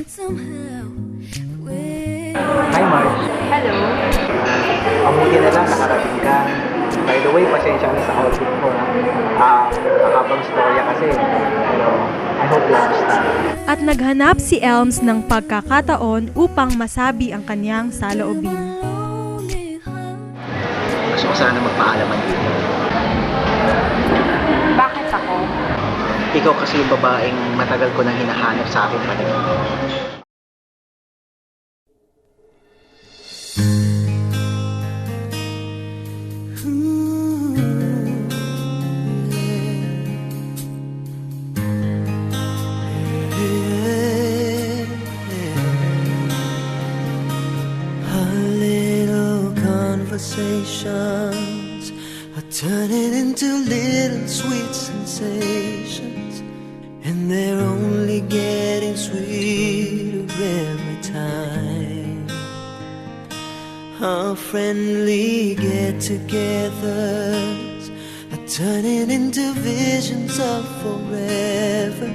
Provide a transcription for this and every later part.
Hi, Marge. Hello. Mabuti na lang nakarating ka. By the way, pasensya na sa outfit mo. Nakakabang storya kasi. Pero I hope you understand. At naghanap si Elms ng pagkakataon upang masabi ang kanyang saloobin. Gusto ko sana magpaalaman dito. Bakit ako? Ikaw kasi yung babaeng matagal ko nang hinahanap sa akin paningin. Conversations are turning into little sweet sensations, and they're only getting sweeter every time. Our friendly get-togethers are turning into visions of forever.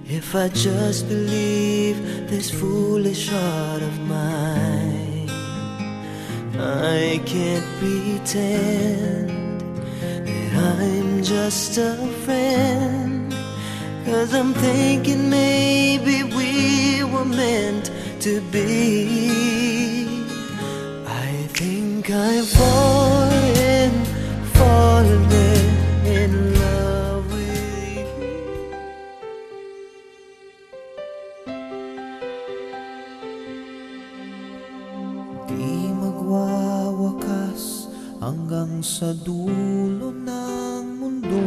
If I just believe this foolish heart of mine, I can't pretend that I'm just a friend, 'cause I'm thinking maybe we were meant to be. I think I've fallen in love with you. Di magwawakas hanggang sa dulo ng mundo.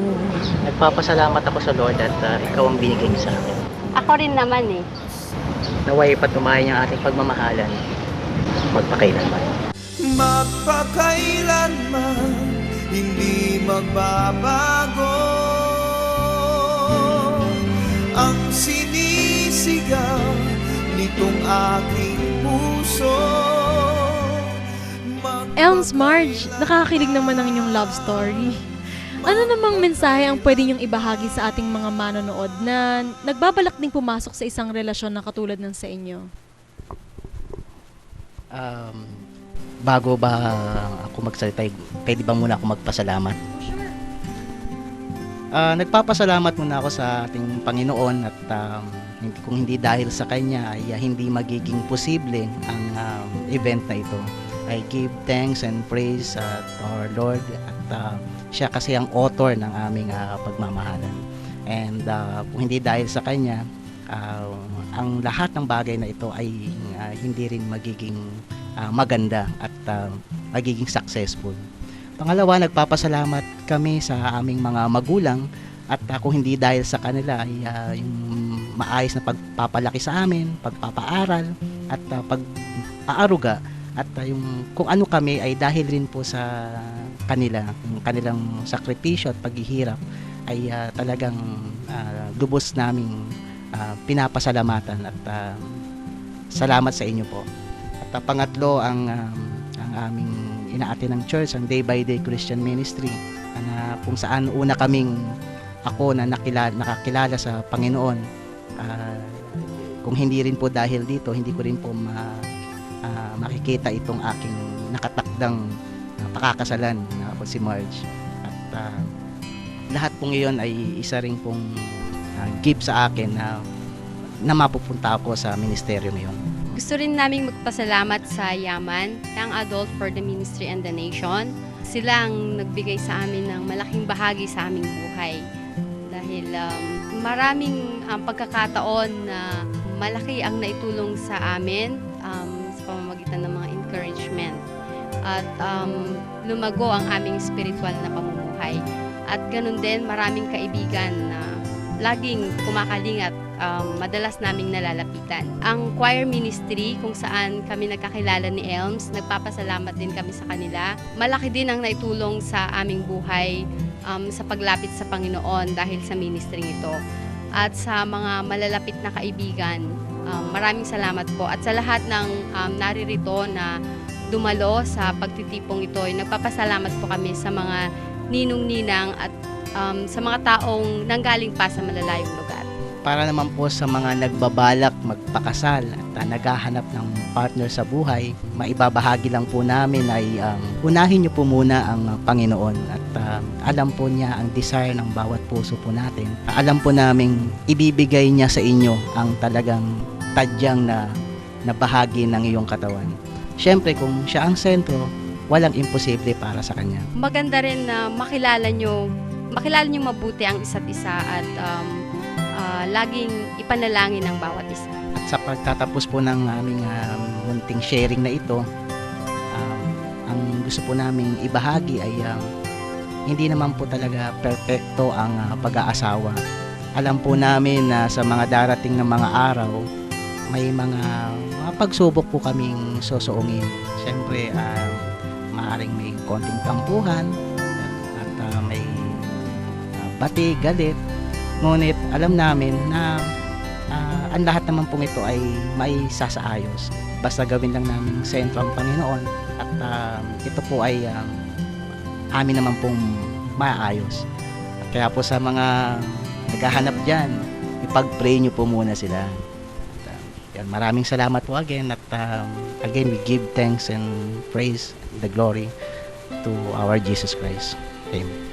Nagpapasalamat ako sa Lord at ikaw ang binigay niyo sa akin. Ako rin naman eh. Naway patumayan ang ating pagmamahalan. Magpakailanman. Magpakailanman hindi magbabago ang sinisigaw nitong aking puso. Elms, Marge, nakakakilig naman ang inyong love story. Ano namang mensahe ang pwede niyong ibahagi sa ating mga manonood na nagbabalak ding pumasok sa isang relasyon na katulad ng sa inyo? Bago ba ako magsalita, pwede ba muna ako magpasalamat? Nagpapasalamat muna ako sa ating Panginoon at kung hindi dahil sa Kanya ay hindi magiging posible ang event na ito. I give thanks and praise to our Lord at siya kasi ang author ng aming pagmamahalan. And kung hindi dahil sa Kanya, ang lahat ng bagay na ito ay hindi rin magiging maganda at magiging successful. Pangalawa, nagpapasalamat kami sa aming mga magulang at kung hindi dahil sa kanila ay yung maayos na pagpapalaki sa amin, pagpapaaral at pag-aaruga at yung kung ano kami ay dahil rin po sa kanila, yung kanilang sakripisyo at paghihirap ay talagang lubos naming pinapasalamatan at salamat sa inyo po. At pangatlo, ang aming inaate ng church, ang Day by Day Christian Ministry, na kung saan una kaming ako na nakakilala sa Panginoon. Kung hindi rin po dahil dito, hindi ko rin po makikita itong aking nakatakdang pakakasalan na ako si Marge. At lahat pong iyon ay isa rin pong gift sa akin na mapupunta ako sa ministeryo ngayon. Gusto rin naming magpasalamat sa Yaman, Young Adult for the Ministry and the Nation. Sila ang nagbigay sa amin ng malaking bahagi sa aming buhay. Dahil maraming pagkakataon na malaki ang naitulong sa amin sa pamamagitan ng mga encouragement. At lumago ang aming spiritual na pamumuhay. At ganun din, maraming kaibigan na laging kumakalingat, madalas naming nalalapitan. Ang choir ministry, kung saan kami nagkakilala ni Elms, nagpapasalamat din kami sa kanila. Malaki din ang naitulong sa aming buhay sa paglapit sa Panginoon dahil sa ministry ito. At sa mga malalapit na kaibigan, maraming salamat po. At sa lahat ng naririto na dumalo sa pagtitipong ito, nagpapasalamat po kami sa mga ninong-ninang at sa mga taong nanggaling pa sa malalayong lugar. para naman po sa mga nagbabalak magpakasal at naghahanap ng partner sa buhay, maibabahagi lang po namin ay unahin niyo po muna ang Panginoon at alam po niya ang desire ng bawat puso po natin. Alam po naming ibibigay niya sa inyo ang talagang tadyang na bahagi ng iyong katawan. Siyempre, kung siya ang sentro, walang imposible para sa kanya. Maganda rin na makilala nyo mabuti ang isa't isa at laging ipanalangin ang bawat isa. At sa pagtatapos po ng aming munting sharing na ito, ang gusto po naming ibahagi ay hindi naman po talaga perpekto ang pag-aasawa. Alam po namin na sa mga darating na mga araw, may mga pagsubok po kaming susuungin. Siyempre, maaaring may konting tampuhan at may bati, galit. Ngunit alam namin na ang lahat naman pong ito ay may sasaayos. Basta gawin lang namin sentro ang Panginoon at ito po ay amin naman pong maayos. At kaya po sa mga naghahanap dyan, ipag-pray nyo po muna sila. At, maraming salamat po again at again we give thanks and praise the glory to our Jesus Christ. Amen.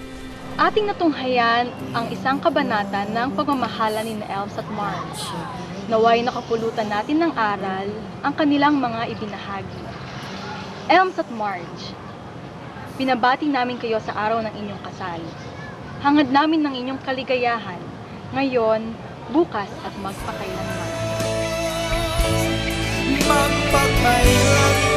Ating natunghayan ang isang kabanata ng pagmamahala ni Elves at Marge. Naway nakapulutan natin ng aral ang kanilang mga ibinahagi. Elms at Marge, binabati namin kayo sa araw ng inyong kasal. Hangad namin ng inyong kaligayahan, ngayon, bukas at magpakailanman. Magpakailanman.